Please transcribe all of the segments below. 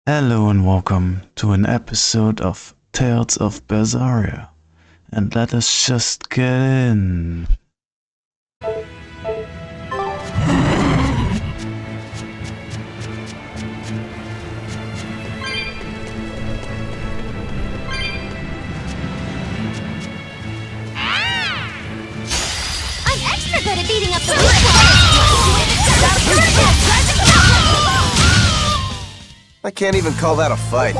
Hello and welcome to an episode of Tales of Berseria. And let us just get in. I'm extra good at beating up the weak ones! I can't even call that a fight.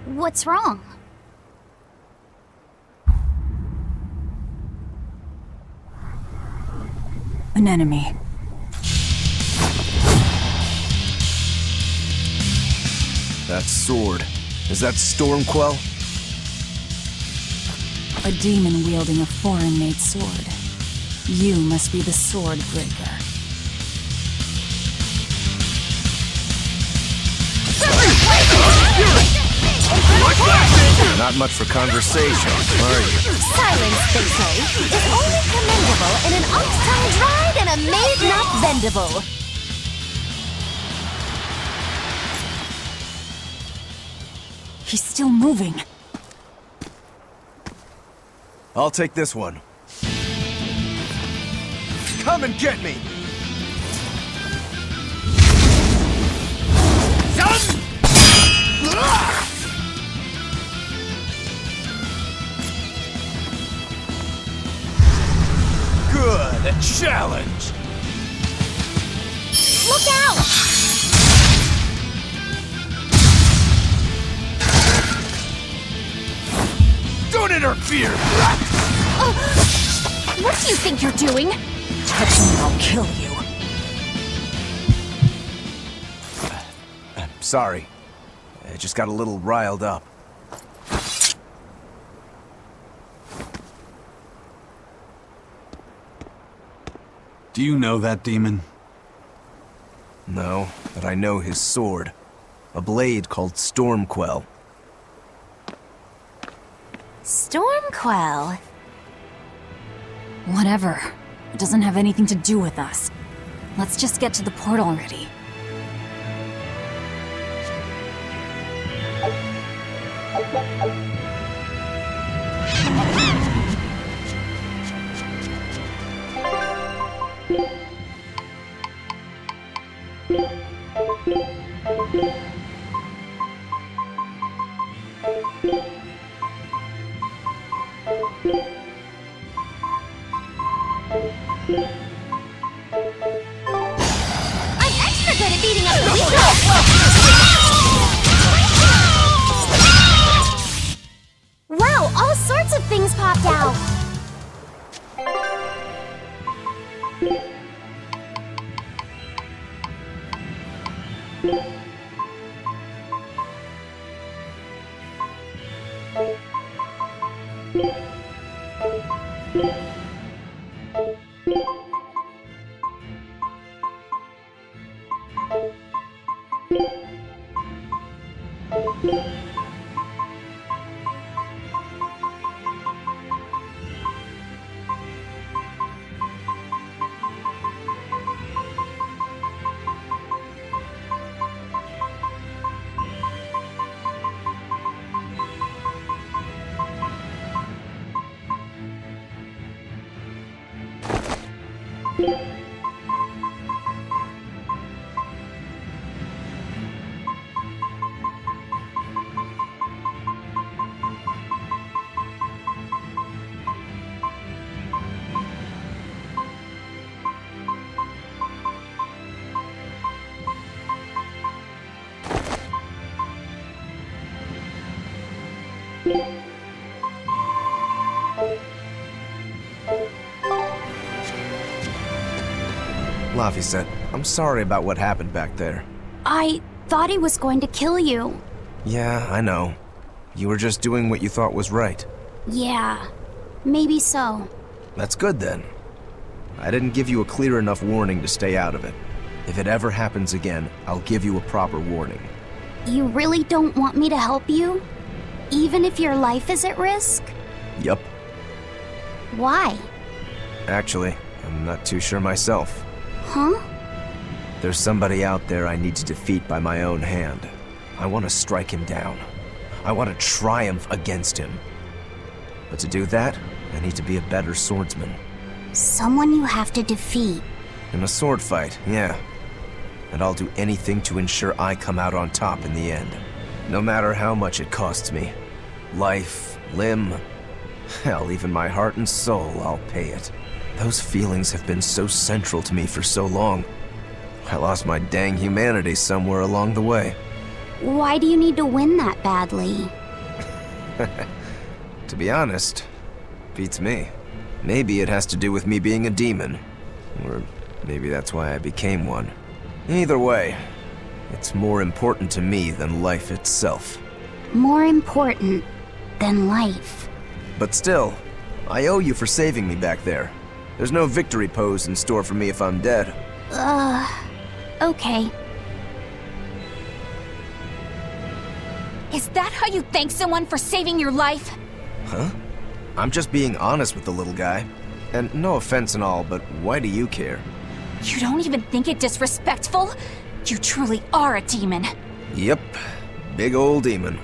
What's wrong? An enemy. That sword. Is that Stormquell? A demon wielding a foreign-made sword. You must be the sword breaker. Not much for conversation, are you? Silence, they say, is only commendable in an ox-tongue dried and a maid not bendable. He's still moving. I'll take this one. Come and get me! Good, a challenge! Look out! Don't interfere! What do you think you're doing? Touch me, I'll kill you. Sorry. I just got a little riled up. Do you know that demon? No, but I know his sword. A blade called Stormquell. Stormquell. Whatever. It doesn't have anything to do with us. Let's just get to the port already. I'm extra good at beating up the weaker. Wow, all sorts of things popped out. Laphicet, I'm sorry about what happened back there. I thought he was going to kill you. Yeah, I know. You were just doing what you thought was right. Yeah, maybe so. That's good then. I didn't give you a clear enough warning to stay out of it. If it ever happens again, I'll give you a proper warning. You really don't want me to help you? Even if your life is at risk? Yup. Why? Actually, I'm not too sure myself. Huh? There's somebody out there I need to defeat by my own hand. I want to strike him down. I want to triumph against him. But to do that, I need to be a better swordsman. Someone you have to defeat. In a sword fight, yeah. And I'll do anything to ensure I come out on top in the end. No matter how much it costs me. Life, limb, hell, even my heart and soul, I'll pay it. Those feelings have been so central to me for so long. I lost my dang humanity somewhere along the way. Why do you need to win that badly? To be honest, beats me. Maybe it has to do with me being a demon. Or maybe that's why I became one. Either way, it's more important to me than life itself. More important than life. But still, I owe you for saving me back there. There's no victory pose in store for me if I'm dead. Okay. Is that how you thank someone for saving your life? Huh? I'm just being honest with the little guy. And no offense and all, but why do you care? You don't even think it disrespectful? You truly are a demon. Yep, big old demon.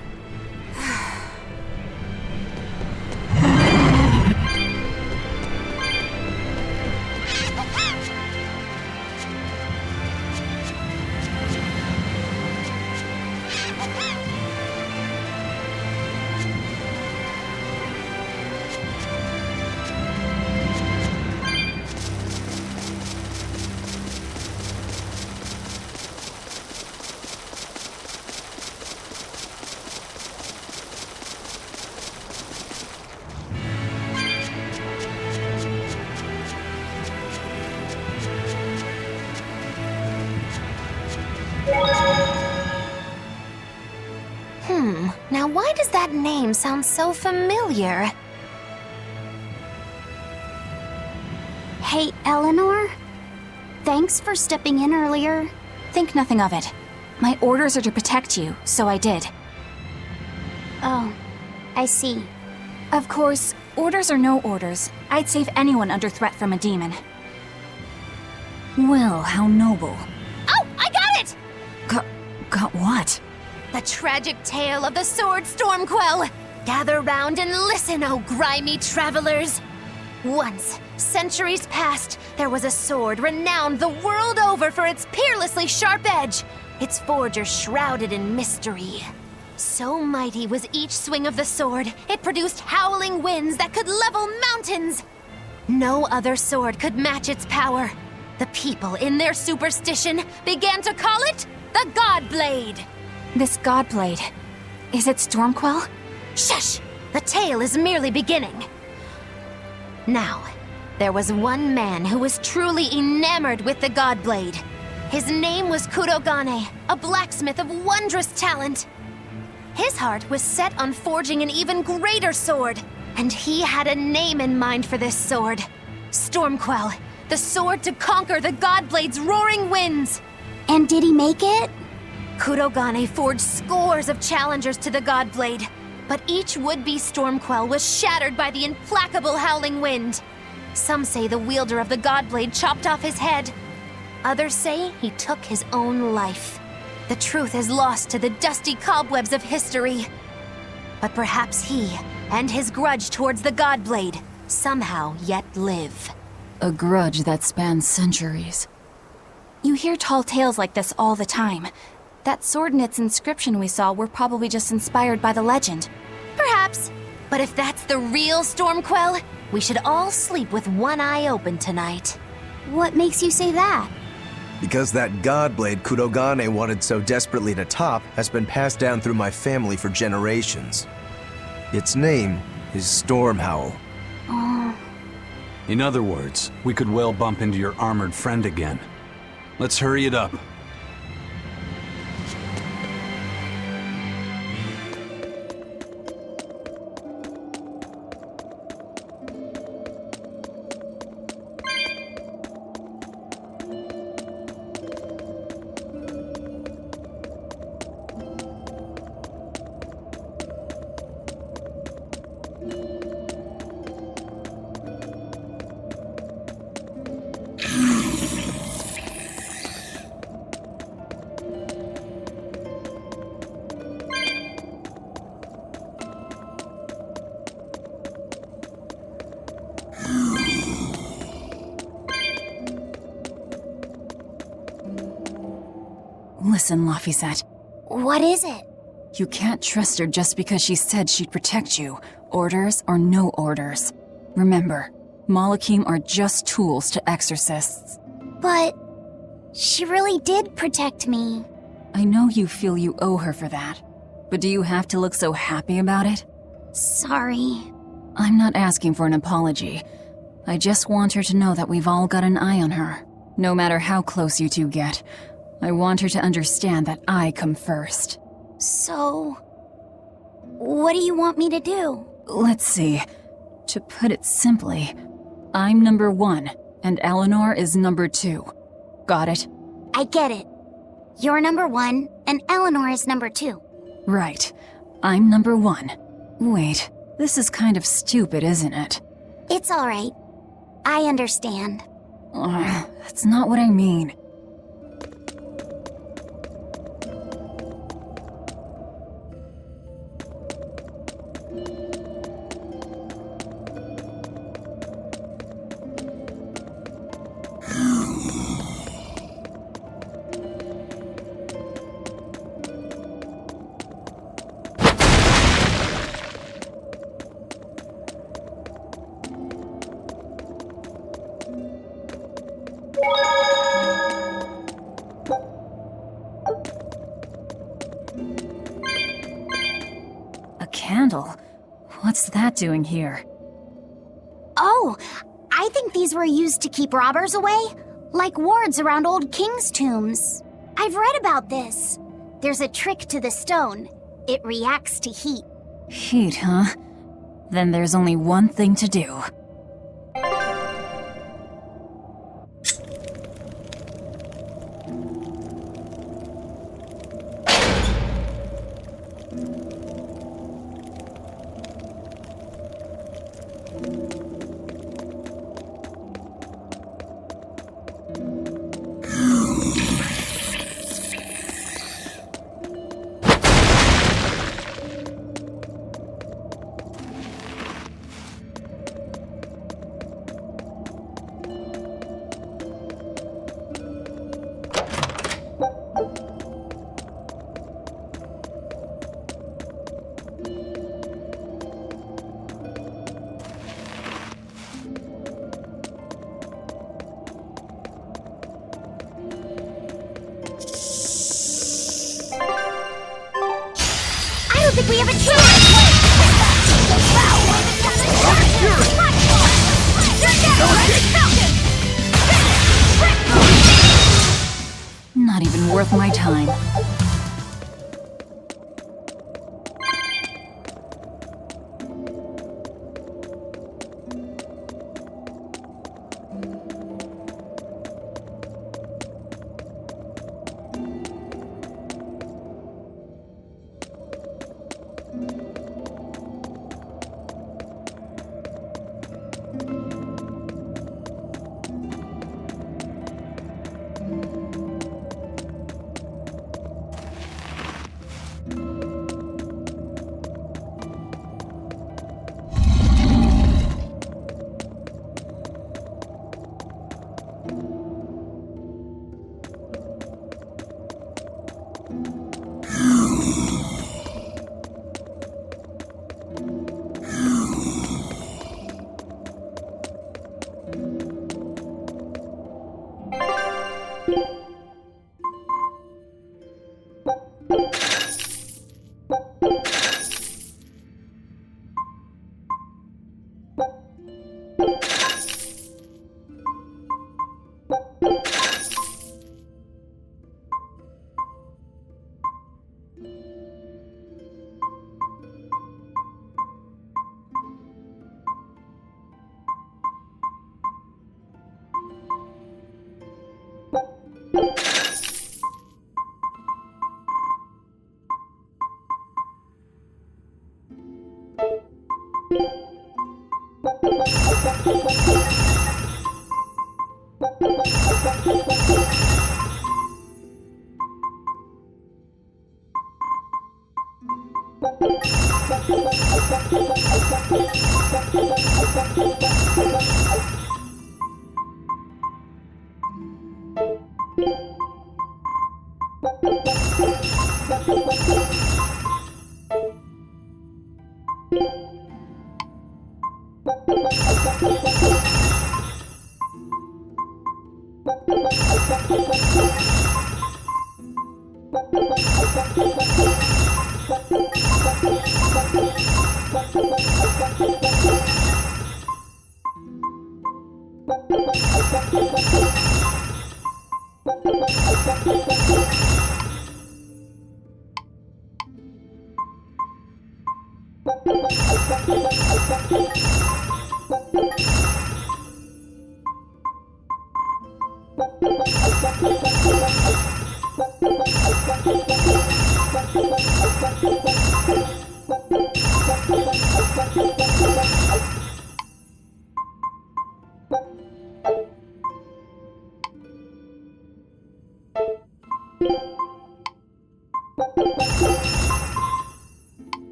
Now why does that name sound so familiar? Hey, Eleanor? Thanks for stepping in earlier. Think nothing of it. My orders are to protect you, so I did. Oh, I see. Of course, orders or no orders, I'd save anyone under threat from a demon. Well, how noble. Oh, I got it! Got what? The tragic tale of the sword Stormquell. Gather round and listen, oh grimy travelers. Once, centuries past, there was a sword renowned the world over for its peerlessly sharp edge, its forger shrouded in mystery. So mighty was each swing of the sword, it produced howling winds that could level mountains. No other sword could match its power. The people, in their superstition, began to call it the Godblade. This Godblade, is it Stormquell? Shush! The tale is merely beginning. Now, there was one man who was truly enamored with the Godblade. His name was Kurogane, a blacksmith of wondrous talent. His heart was set on forging an even greater sword, and he had a name in mind for this sword. Stormquell, the sword to conquer the Godblade's roaring winds. And did he make it? Kurogane forged scores of challengers to the Godblade, but each would-be Stormquell was shattered by the implacable howling wind. Some say the wielder of the Godblade chopped off his head. Others say he took his own life. The truth is lost to the dusty cobwebs of history. But perhaps he, and his grudge towards the Godblade, somehow yet live. A grudge that spans centuries. You hear tall tales like this all the time. That sword and its inscription we saw were probably just inspired by the legend. Perhaps. But if that's the real Stormquell, we should all sleep with one eye open tonight. What makes you say that? Because that Godblade Kurogane wanted so desperately to top has been passed down through my family for generations. Its name is Stormhowl. In other words, we could well bump into your armored friend again. Let's hurry it up. Listen, Laphicet. What is it? You can't trust her just because she said she'd protect you, orders or no orders. Remember, Malakim are just tools to exorcists. But She really did protect me. I know you feel you owe her for that, but do you have to look so happy about it? Sorry. I'm not asking for an apology. I just want her to know that we've all got an eye on her. No matter how close you two get, I want her to understand that I come first. So, what do you want me to do? Let's see. To put it simply, I'm number 1, and Eleanor is number 2. Got it? I get it. You're number 1, and Eleanor is number 2. Right. I'm number 1. Wait, this is kind of stupid, isn't it? It's alright. I understand. That's not what I mean. A candle? What's that doing here? Oh, I think these were used to keep robbers away, like wards around old kings' tombs. I've read about this. There's a trick to the stone. It reacts to heat. Heat, huh? Then there's only one thing to do. I don't think we have a chance! Not even worth my time.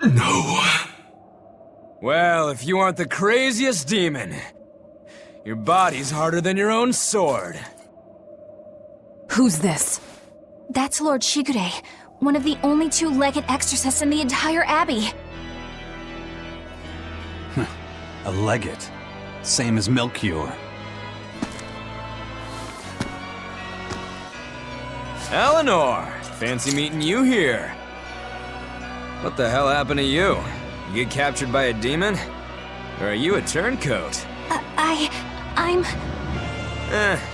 No. Well, if you aren't the craziest demon, your body's harder than your own sword. Who's this? That's Lord Shigure, one of the only two-legged exorcists in the entire abbey. A legate. Same as Melchior. Eleanor! Fancy meeting you here. What the hell happened to you? You get captured by a demon? Or are you a turncoat? I'm...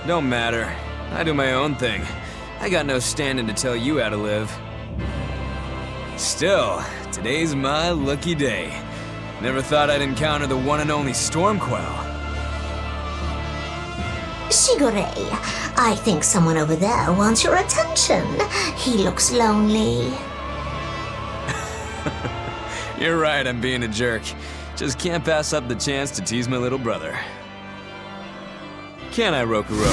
Don't matter. I do my own thing. I got no standing to tell you how to live. Still, today's my lucky day. Never thought I'd encounter the one and only Stormquell. Shigure, I think someone over there wants your attention. He looks lonely. You're right, I'm being a jerk. Just can't pass up the chance to tease my little brother. Can I, Rokurou?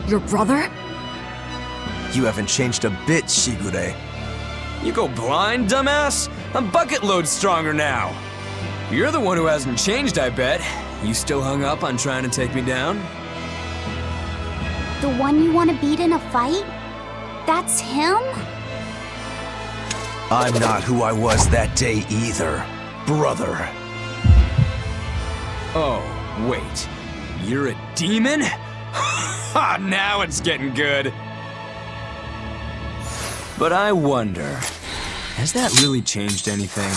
Your brother? You haven't changed a bit, Shigure. You go blind, dumbass? I'm bucket load stronger now. You're the one who hasn't changed, I bet. You still hung up on trying to take me down? The one you want to beat in a fight? That's him? I'm not who I was that day either, brother. Oh, wait. You're a demon? Ha! Now it's getting good. But I wonder, has that really changed anything?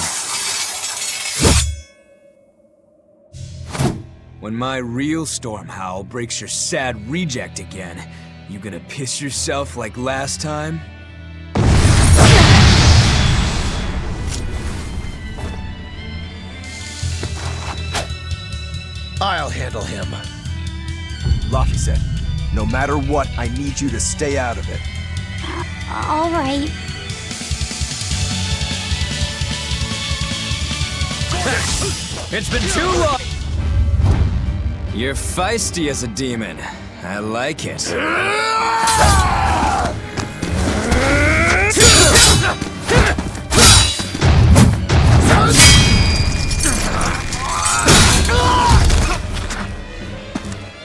When my real storm howl breaks your sad reject again, you gonna piss yourself like last time? I'll handle him. Luffy said, no matter what, I need you to stay out of it. All right. It's been too long! You're feisty as a demon. I like it.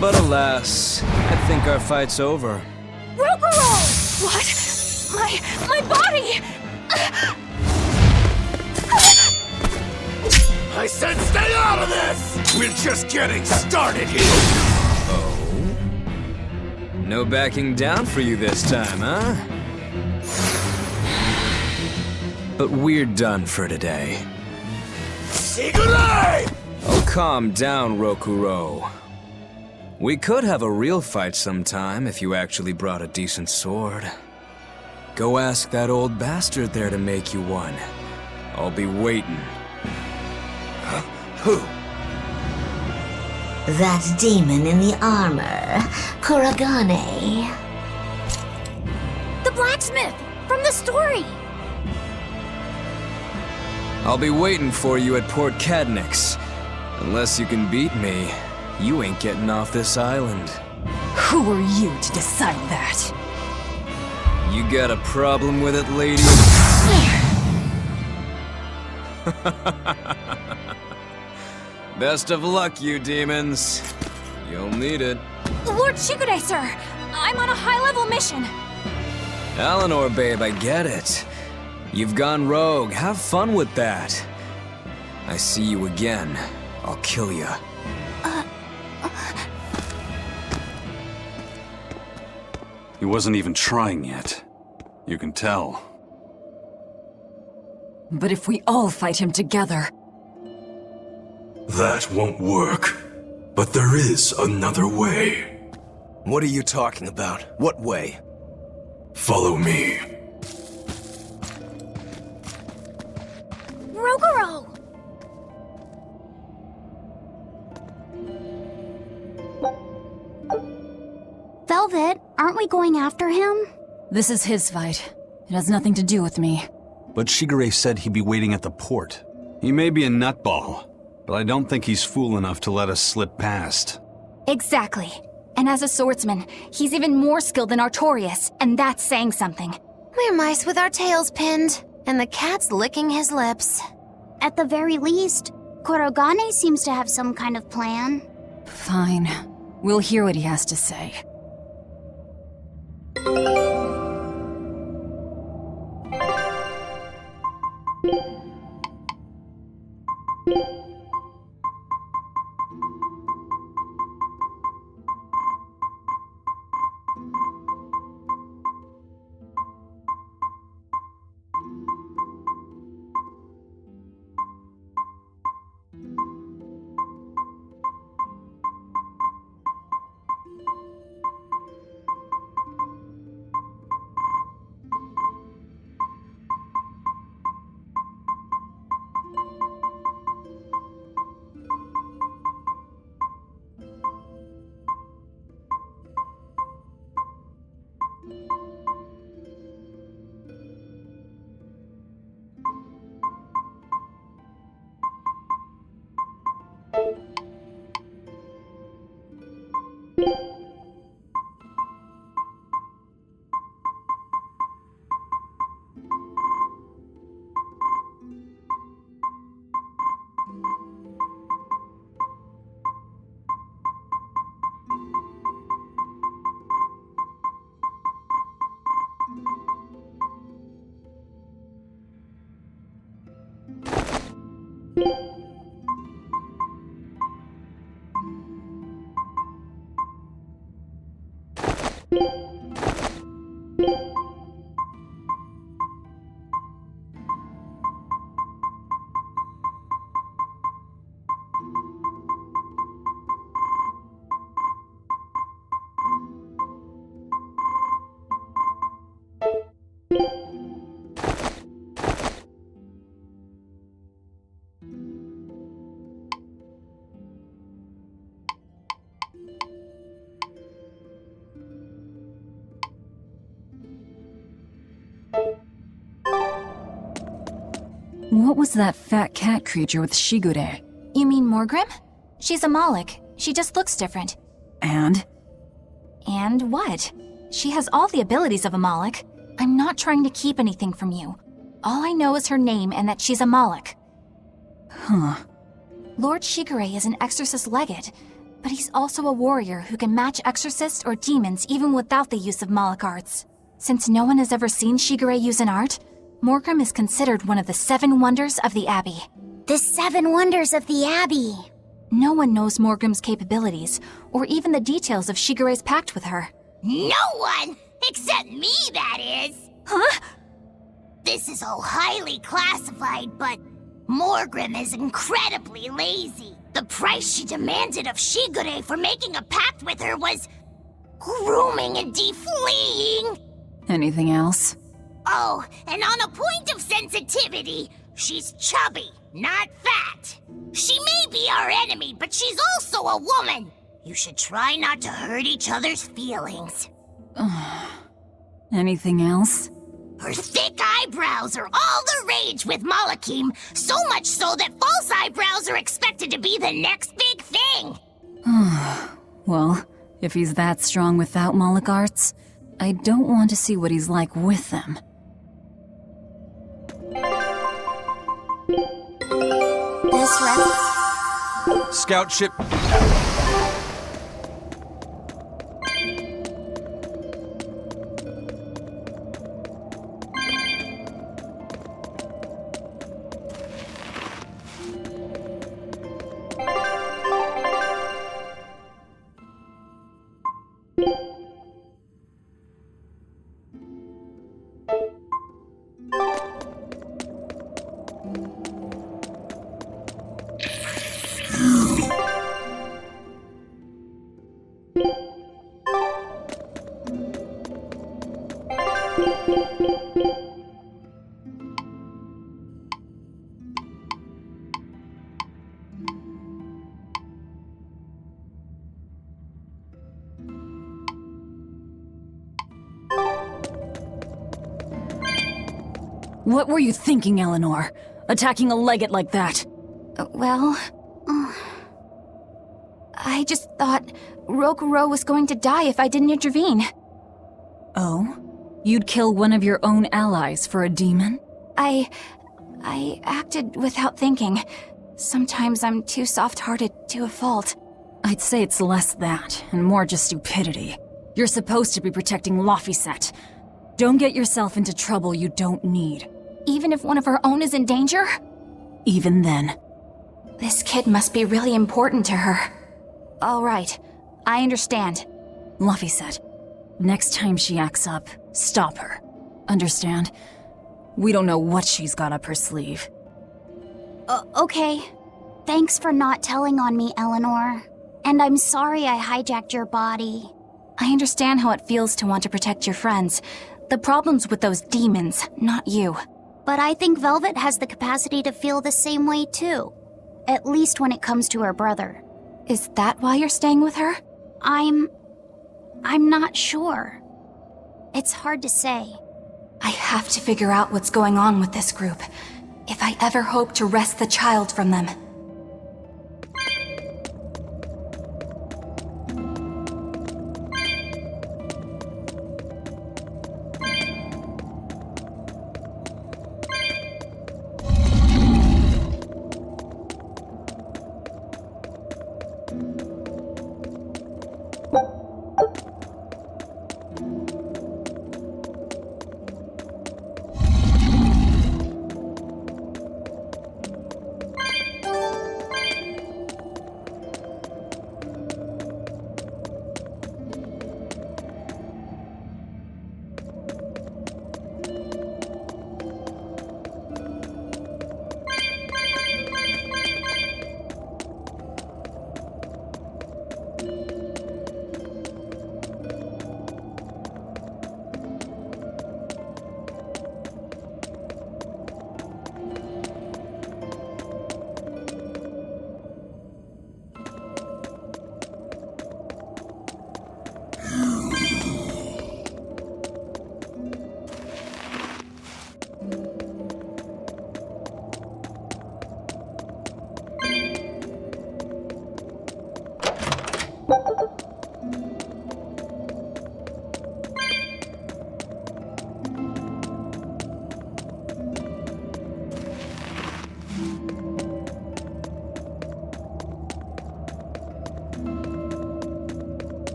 But alas, I think our fight's over. Rokurou! What? My body! this! We're just getting started here! Oh? No backing down for you this time, huh? But we're done for today. Shigure! Oh, calm down, Rokuro. We could have a real fight sometime if you actually brought a decent sword. Go ask that old bastard there to make you one. I'll be waiting. Who? That demon in the armor, Kuragane. The blacksmith from the story. I'll be waiting for you at Port Cadnix. Unless you can beat me, you ain't getting off this island. Who are you to decide that? You got a problem with it, lady? Best of luck, you demons. You'll need it. Lord Shigure, sir! I'm on a high-level mission. Eleanor, babe, I get it. You've gone rogue. Have fun with that. I see you again, I'll kill you. He wasn't even trying yet. You can tell. But if we all fight him together... That won't work. But there is another way. What are you talking about? What way? Follow me. Rogoro! Velvet, aren't we going after him? This is his fight. It has nothing to do with me. But Shigure said he'd be waiting at the port. He may be a nutball, but I don't think he's fool enough to let us slip past. Exactly. And as a swordsman, he's even more skilled than Artorias, and that's saying something. We're mice with our tails pinned, and the cat's licking his lips. At the very least, Kurogane seems to have some kind of plan. Fine. We'll hear what he has to say. What was that fat cat creature with Shigure? You mean Morgrim? She's a Moloch. She just looks different. And? And what? She has all the abilities of a Moloch. I'm not trying to keep anything from you. All I know is her name and that she's a Moloch. Huh. Lord Shigure is an exorcist legate, but he's also a warrior who can match exorcists or demons even without the use of Moloch arts. Since no one has ever seen Shigure use an art, Morgrim is considered one of the 7 wonders of the Abbey. The 7 wonders of the Abbey. No one knows Morgrim's capabilities, or even the details of Shigure's pact with her. No one! Except me, that is! Huh? This is all highly classified, but Morgrim is incredibly lazy. The price she demanded of Shigure for making a pact with her was grooming and defleeing. Anything else? Oh, and on a point of sensitivity, she's chubby, not fat. She may be our enemy, but she's also a woman. You should try not to hurt each other's feelings. Anything else? Her thick eyebrows are all the rage with Malakim, so much so that false eyebrows are expected to be the next big thing. Well, if he's that strong without Moloch arts, I don't want to see what he's like with them. This rep. Scout ship. What were you thinking, Eleanor? Attacking a legate like that? Well... I just thought Rokuro was going to die if I didn't intervene. Oh? You'd kill one of your own allies for a demon? I acted without thinking. Sometimes I'm too soft-hearted to a fault. I'd say it's less that, and more just stupidity. You're supposed to be protecting Laphicet. Don't get yourself into trouble you don't need. Even if one of her own is in danger? Even then. This kid must be really important to her. All right, I understand. Laphicet, next time she acts up, stop her. Understand? We don't know what she's got up her sleeve. Okay. Thanks for not telling on me, Eleanor. And I'm sorry I hijacked your body. I understand how it feels to want to protect your friends. The problem's with those demons, not you. But I think Velvet has the capacity to feel the same way too. At least when it comes to her brother. Is that why you're staying with her? I'm not sure. It's hard to say. I have to figure out what's going on with this group, if I ever hope to wrest the child from them.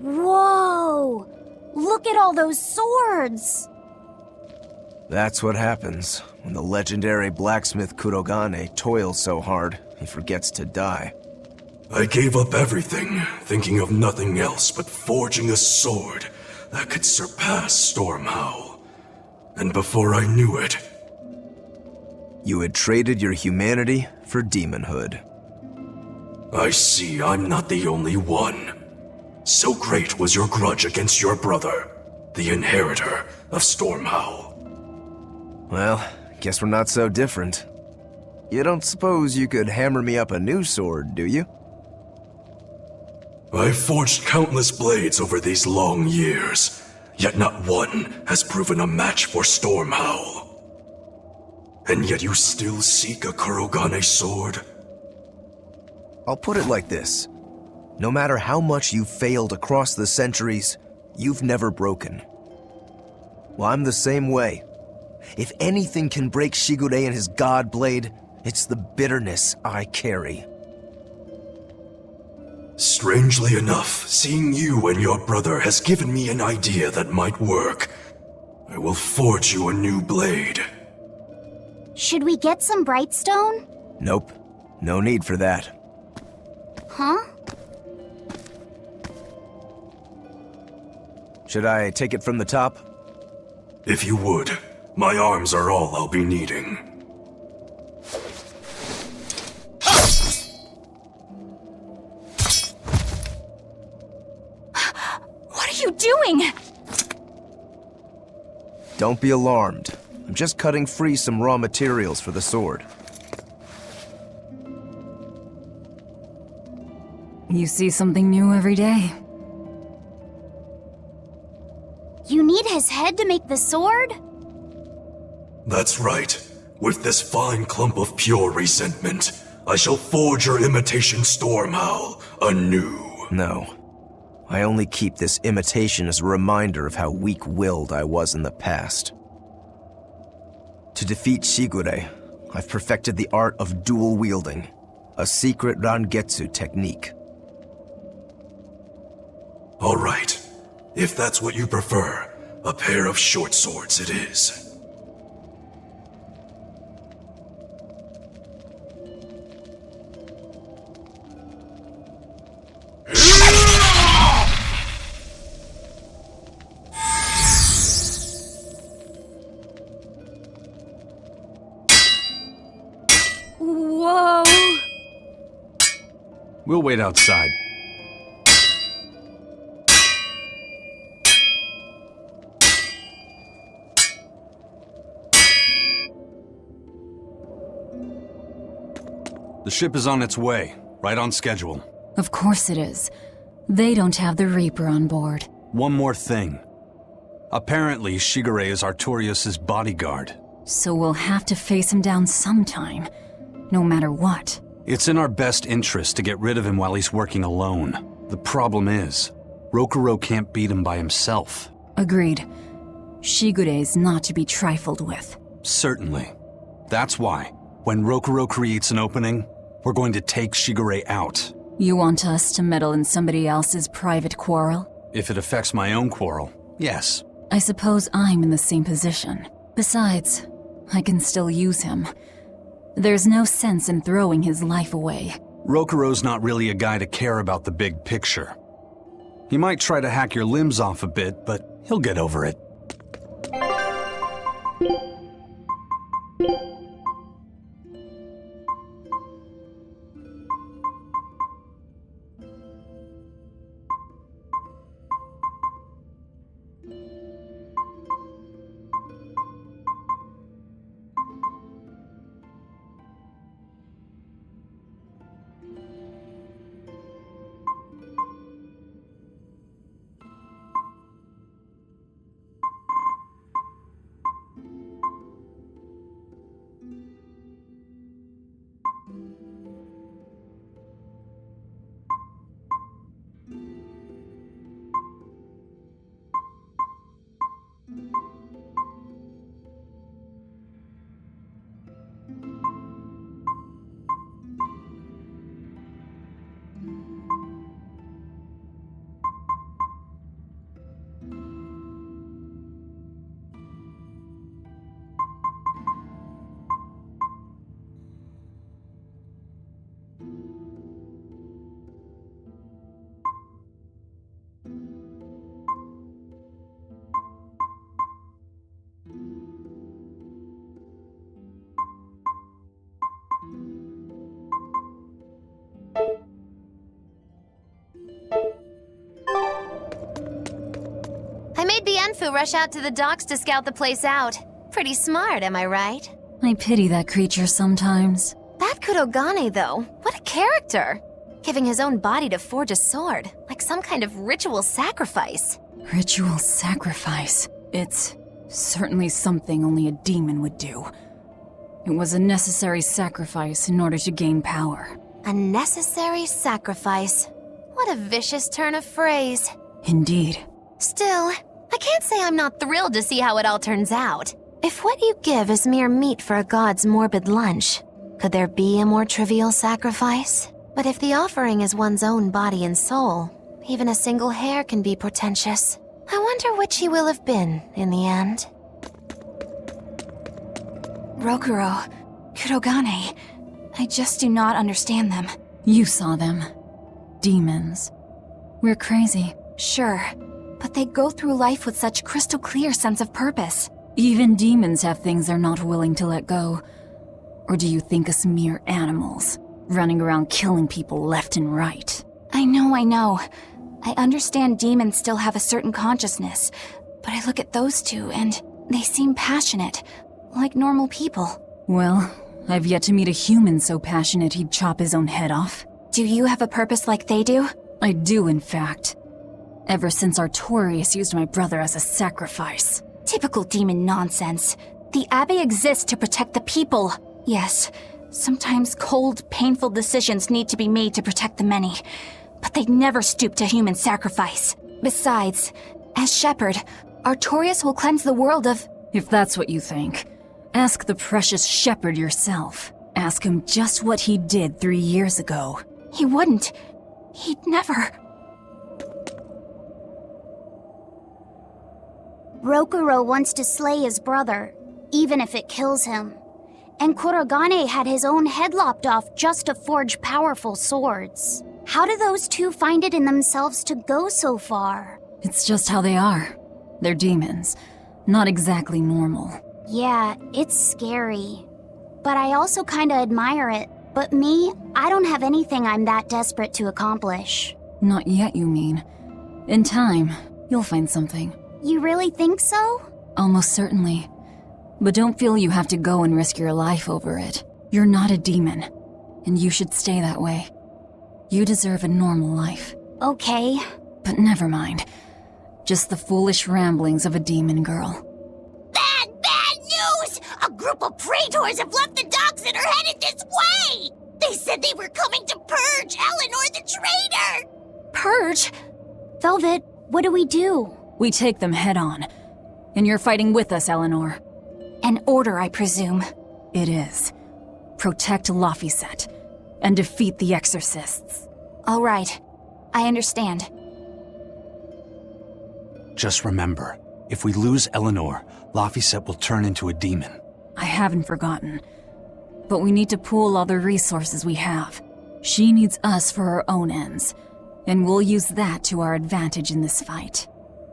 Whoa! Look at all those swords! That's what happens when the legendary blacksmith Kurogane toils so hard, he forgets to die. I gave up everything, thinking of nothing else but forging a sword that could surpass Stormhowl. And before I knew it... You had traded your humanity for demonhood. I see I'm not the only one. So great was your grudge against your brother, the inheritor of Stormhowl. Well, guess we're not so different. You don't suppose you could hammer me up a new sword, do you? I've forged countless blades over these long years, yet not one has proven a match for Stormhowl. And yet you still seek a Kurogane sword? I'll put it like this. No matter how much you've failed across the centuries, you've never broken. Well, I'm the same way. If anything can break Shigure and his god blade, it's the bitterness I carry. Strangely enough, seeing you and your brother has given me an idea that might work. I will forge you a new blade. Should we get some Brightstone? Nope. No need for that. Huh? Should I take it from the top? If you would. My arms are all I'll be needing. What are you doing? Don't be alarmed. I'm just cutting free some raw materials for the sword. You see something new every day. You need his head to make the sword? That's right. With this fine clump of pure resentment, I shall forge your imitation Stormhowl anew. No. I only keep this imitation as a reminder of how weak-willed I was in the past. To defeat Shigure, I've perfected the art of dual wielding, a secret Rangetsu technique. All right. If that's what you prefer, a pair of short swords it is. Whoa! We'll wait outside. The ship is on its way, right on schedule. Of course it is. They don't have the Reaper on board. One more thing. Apparently, Shigure is Artorias' bodyguard. So we'll have to face him down sometime, no matter what. It's in our best interest to get rid of him while he's working alone. The problem is, Rokuro can't beat him by himself. Agreed. Shigure is not to be trifled with. Certainly. That's why, when Rokuro creates an opening, we're going to take Shigure out. You want us to meddle in somebody else's private quarrel? If it affects my own quarrel, yes. I suppose I'm in the same position. Besides, I can still use him. There's no sense in throwing his life away. Rokuro's not really a guy to care about the big picture. He might try to hack your limbs off a bit, but he'll get over it. I made the Enfu rush out to the docks to scout the place out. Pretty smart, am I right? I pity that creature sometimes. That Kurogane, though, what a character! Giving his own body to forge a sword, like some kind of ritual sacrifice. Ritual sacrifice. It's certainly something only a demon would do. It was a necessary sacrifice in order to gain power. A necessary sacrifice. What a vicious turn of phrase. Indeed. Still, I can't say I'm not thrilled to see how it all turns out. If what you give is mere meat for a god's morbid lunch, could there be a more trivial sacrifice? But if the offering is one's own body and soul, even a single hair can be portentous. I wonder which he will have been in the end. Rokuro, Kurogane, I just do not understand them. You saw them. Demons. We're crazy. Sure, but they go through life with such crystal clear sense of purpose. Even demons have things they're not willing to let go. Or do you think us mere animals, running around killing people left and right? I know. I understand demons still have a certain consciousness, but I look at those two and they seem passionate, like normal people. Well, I've yet to meet a human so passionate he'd chop his own head off. Do you have a purpose like they do? I do, in fact. Ever since Artorias used my brother as a sacrifice. Typical demon nonsense. The Abbey exists to protect the people. Yes, sometimes cold, painful decisions need to be made to protect the many, but they'd never stoop to human sacrifice. Besides, as shepherd, Artorias will cleanse the world of— If that's what you think, ask the precious shepherd yourself. Ask him just what he did 3 years ago. He wouldn't. He'd never. Rokuro wants to slay his brother, even if it kills him. And Kurogane had his own head lopped off just to forge powerful swords. How do those two find it in themselves to go so far? It's just how they are. They're demons. Not exactly normal. Yeah, it's scary. But I also kinda admire it. But me, I don't have anything I'm that desperate to accomplish. Not yet, you mean. In time, you'll find something. You really think so? Almost certainly. But don't feel you have to go and risk your life over it. You're not a demon. And you should stay that way. You deserve a normal life. Okay. But never mind. Just the foolish ramblings of a demon girl. Bad news! A group of praetors have left the docks and are headed this way! They said they were coming to purge Eleanor the traitor! Purge? Velvet, what do we do? We take them head on. And you're fighting with us, Eleanor. An order, I presume. It is. Protect Laphicet and defeat the exorcists. All right. I understand. Just remember, if we lose Eleanor, Laphicet will turn into a demon. I haven't forgotten. But we need to pool all the resources we have. She needs us for her own ends. And we'll use that to our advantage in this fight.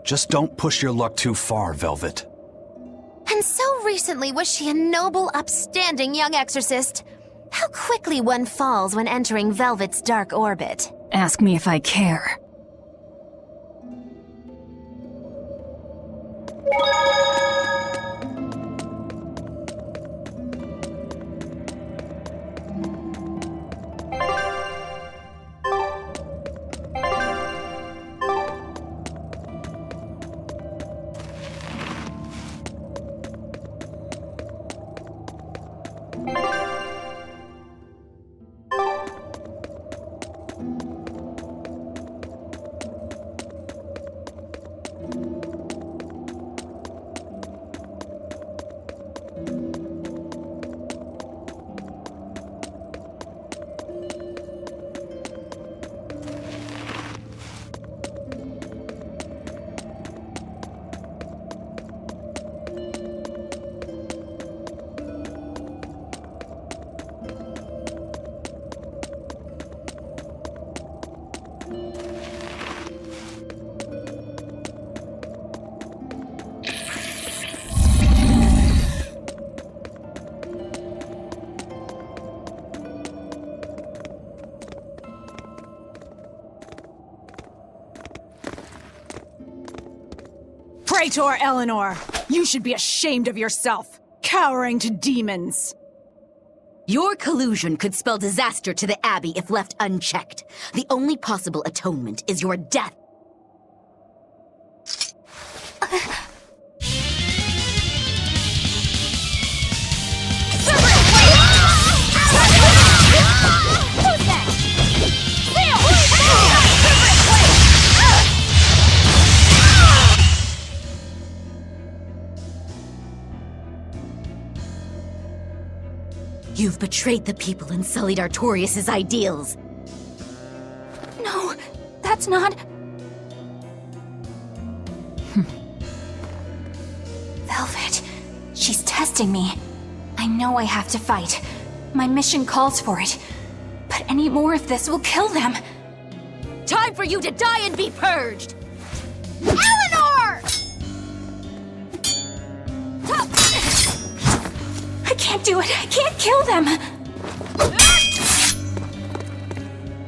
Just don't push your luck too far, Velvet. And so recently was she a noble, upstanding young exorcist. How quickly one falls when entering Velvet's dark orbit. Ask me if I care. Praetor Eleanor, you should be ashamed of yourself, cowering to demons. Your collusion could spell disaster to the Abbey if left unchecked. The only possible atonement is your death. You've betrayed the people and sullied Artorius' ideals. No, that's not... Velvet, she's testing me. I know I have to fight. My mission calls for it. But any more of this will kill them. Time for you to die and be purged! Eleanor! I can't do it. I can't kill them.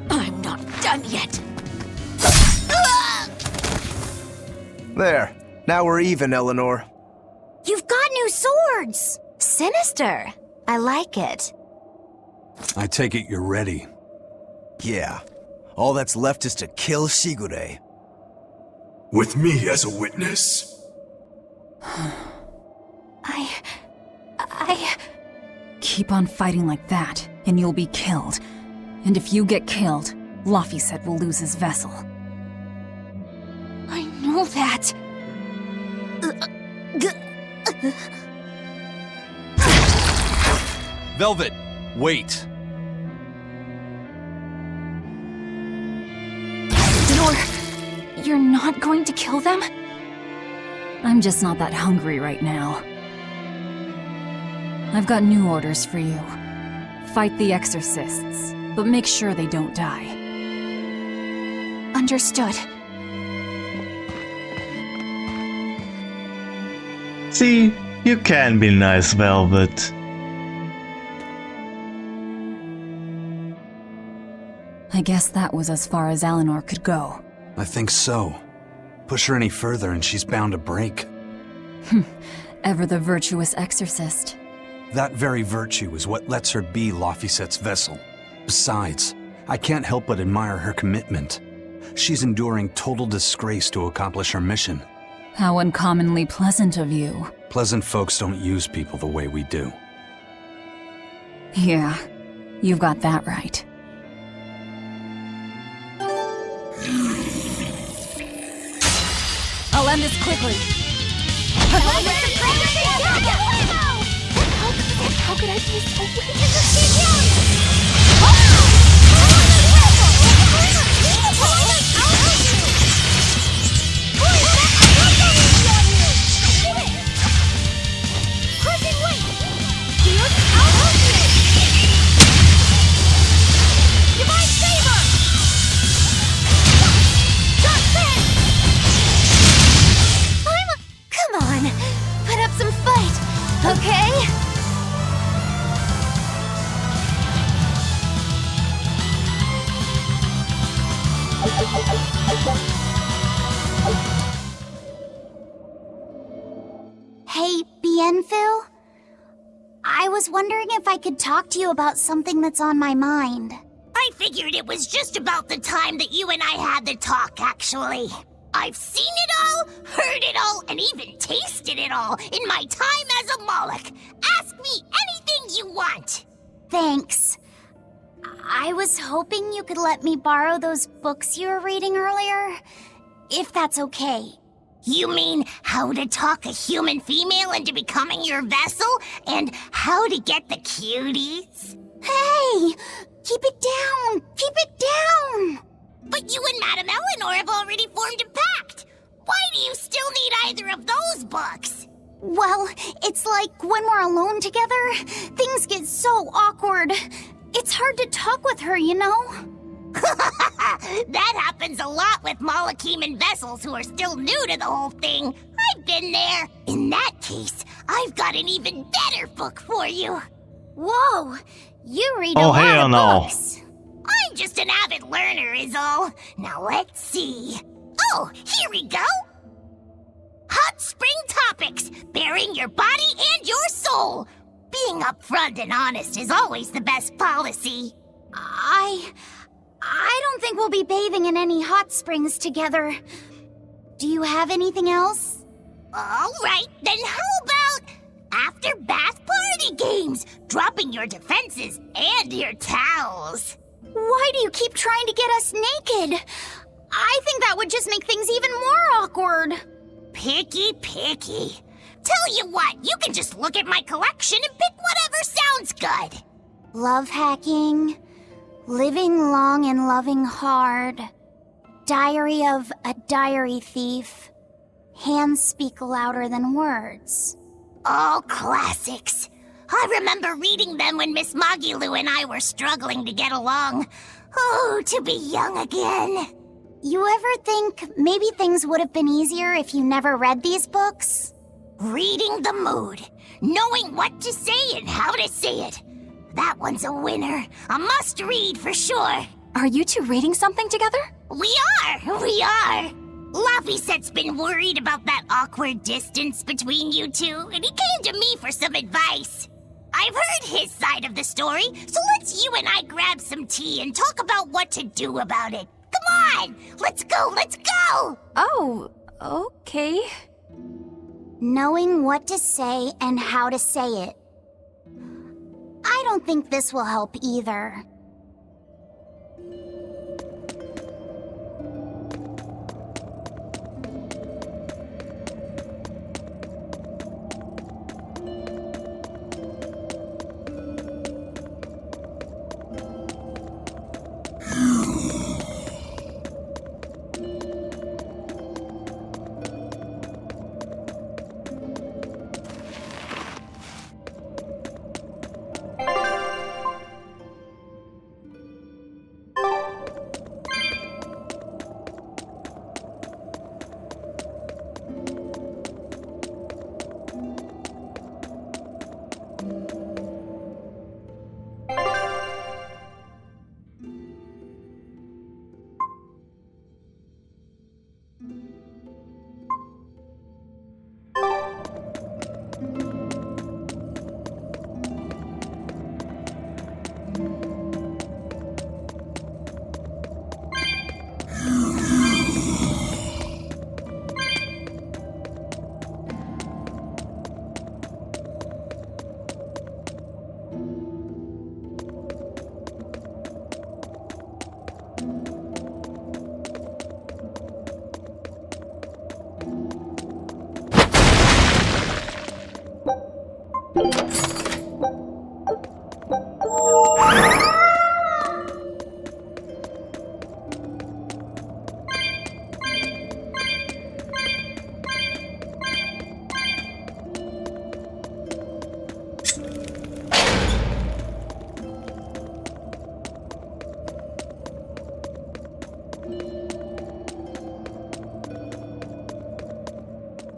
I'm not done yet. There. Now we're even, Eleanor. You've got new swords! Sinister. I like it. I take it you're ready. Yeah. All that's left is to kill Shigure. With me as a witness. Keep on fighting like that, and you'll be killed. And if you get killed, Laphicet will lose his vessel. I know that. Velvet, wait. You're not going to kill them? I'm just not that hungry right now. I've got new orders for you. Fight the exorcists, but make sure they don't die. Understood. See, you can be nice, Velvet. I guess that was as far as Eleanor could go. I think so. Push her any further and she's bound to break. Ever the virtuous exorcist. That very virtue is what lets her be Laphicet's vessel. Besides, I can't help but admire her commitment. She's enduring total disgrace to accomplish her mission. How uncommonly pleasant of you. Pleasant folks don't use people the way we do. Yeah, you've got that right. I'll end this quickly. How could I be so wicked? Come on, put up some fight, okay? Hey, Bienfu? I was wondering if I could talk to you about something that's on my mind. I figured it was just about the time that you and I had the talk, actually. I've seen it all, heard it all, and even tasted it all in my time as a Moloch. Ask me anything you want. Thanks. I was hoping you could let me borrow those books you were reading earlier, if that's okay. You mean how to talk a human female into becoming your vessel, and how to get the cuties? Hey! Keep it down! Keep it down! But you and Madame Eleanor have already formed a pact. Why do you still need either of those books? Well, it's like when we're alone together, things get so awkward. It's hard to talk with her, you know? That happens a lot with Malachiman vessels who are still new to the whole thing. I've been there. In that case, I've got an even better book for you. Whoa! You read a lot of books. I'm just an avid learner is all. Now let's see. Oh, here we go. Hot Spring Topics, Bearing Your Body and Your Soul. Being upfront and honest is always the best policy. I don't think we'll be bathing in any hot springs together. Do you have anything else? All right, then how about after bath party games, dropping your defenses and your towels? Why do you keep trying to get us naked? I think that would just make things even more awkward. Picky. Tell you what, you can just look at my collection and pick whatever sounds good. Love hacking, living long and loving hard, diary of a diary thief, hands speak louder than words. All classics. I remember reading them when Miss Magilu and I were struggling to get along. Oh, to be young again. You ever think maybe things would have been easier if you never read these books? Reading the mood. Knowing what to say and how to say it. That one's a winner. A must-read for sure. Are you two reading something together? We are. Laphicet's been worried about that awkward distance between you two, and he came to me for some advice. I've heard his side of the story, so let's you and I grab some tea and talk about what to do about it. Come on! Let's go! Oh, okay. Knowing what to say and how to say it. I don't think this will help either.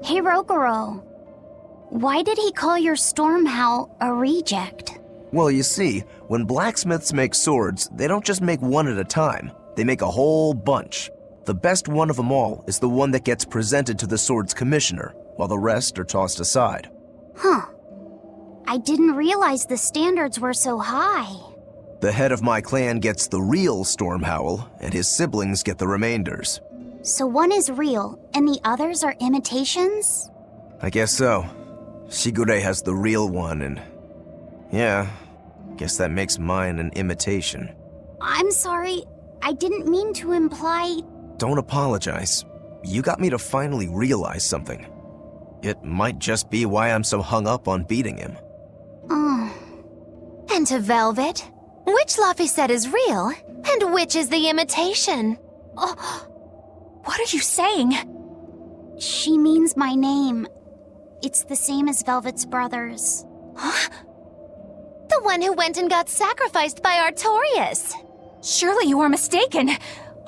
Hey, Rogoro. Why did he call your storm howl a reject? Well, you see, when blacksmiths make swords, they don't just make one at a time. They make a whole bunch. The best one of them all is the one that gets presented to the sword's commissioner, while the rest are tossed aside. Huh. I didn't realize the standards were so high. The head of my clan gets the real storm howl, and his siblings get the remainders. So one is real, and the others are imitations? I guess so. Shigure has the real one, and... yeah, guess that makes mine an imitation. I'm sorry, I didn't mean to imply... Don't apologize. You got me to finally realize something. It might just be why I'm so hung up on beating him. And to Velvet, which Laphicet is real, and which is the imitation? What are you saying? She means my name. It's the same as Velvet's brothers. Huh? The one who went and got sacrificed by Artorias. Surely you are mistaken.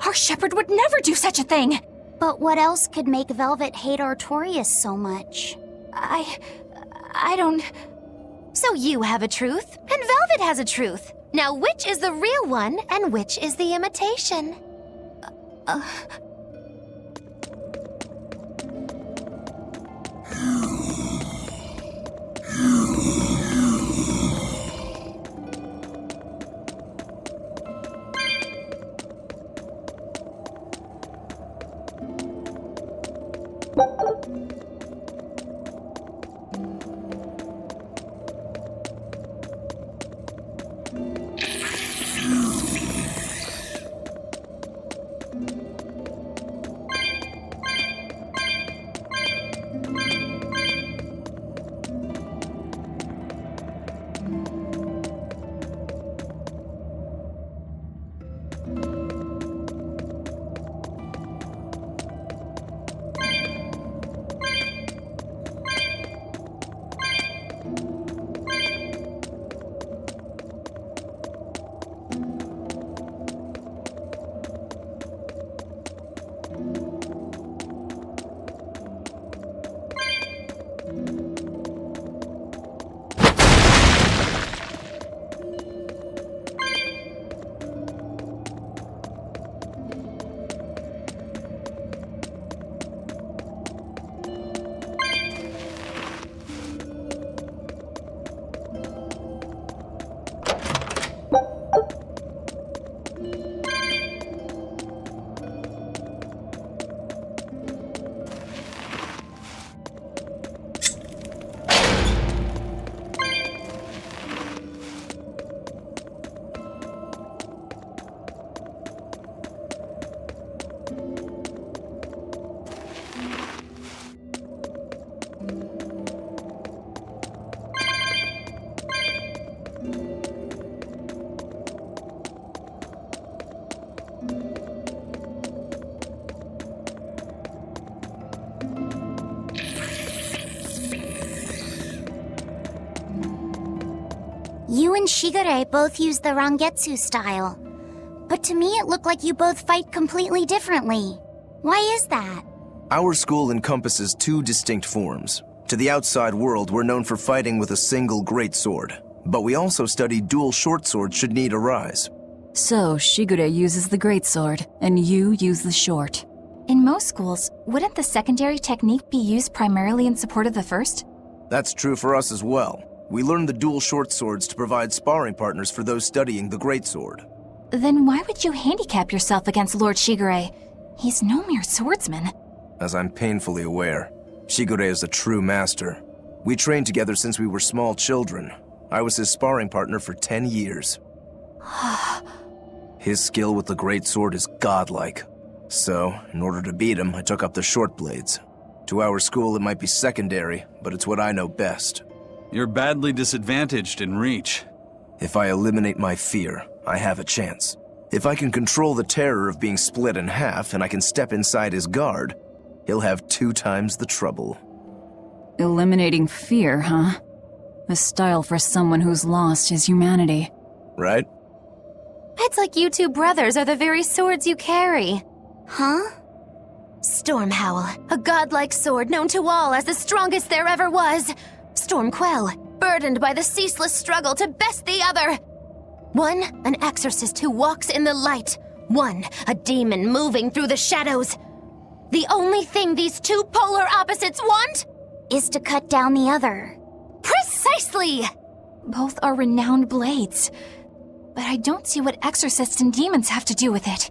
Our shepherd would never do such a thing. But what else could make Velvet hate Artorias so much? I don't... So you have a truth, and Velvet has a truth. Now which is the real one, and which is the imitation? You and Shigure both use the Rangetsu style. But to me it looked like you both fight completely differently. Why is that? Our school encompasses two distinct forms. To the outside world, we're known for fighting with a single greatsword. But we also study dual short swords should need arise. So, Shigure uses the greatsword, and you use the short. In most schools, wouldn't the secondary technique be used primarily in support of the first? That's true for us as well. We learn the dual short swords to provide sparring partners for those studying the greatsword. Then why would you handicap yourself against Lord Shigure? He's no mere swordsman. As I'm painfully aware, Shigure is a true master. We trained together since we were small children. I was his sparring partner for 10 years. His skill with the greatsword is godlike. So, in order to beat him, I took up the short blades. To our school, it might be secondary, but it's what I know best. You're badly disadvantaged in reach. If I eliminate my fear, I have a chance. If I can control the terror of being split in half and I can step inside his guard, he'll have 2 times the trouble. Eliminating fear, huh? A style for someone who's lost his humanity. Right? It's like you two brothers are the very swords you carry. Huh? Stormhowl, a godlike sword known to all as the strongest there ever was. Stormquell, burdened by the ceaseless struggle to best the other. One, an exorcist who walks in the light. One, a demon moving through the shadows. The only thing these two polar opposites want is to cut down the other. Precisely! Both are renowned blades, but I don't see what exorcists and demons have to do with it.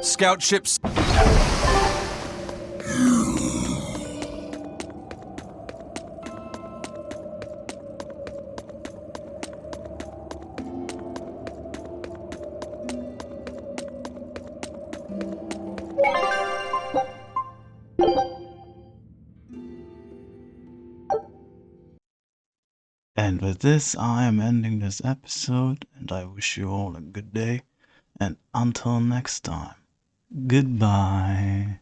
Scout ships. And with this, I am ending this episode, and I wish you all a good day, and until next time, goodbye.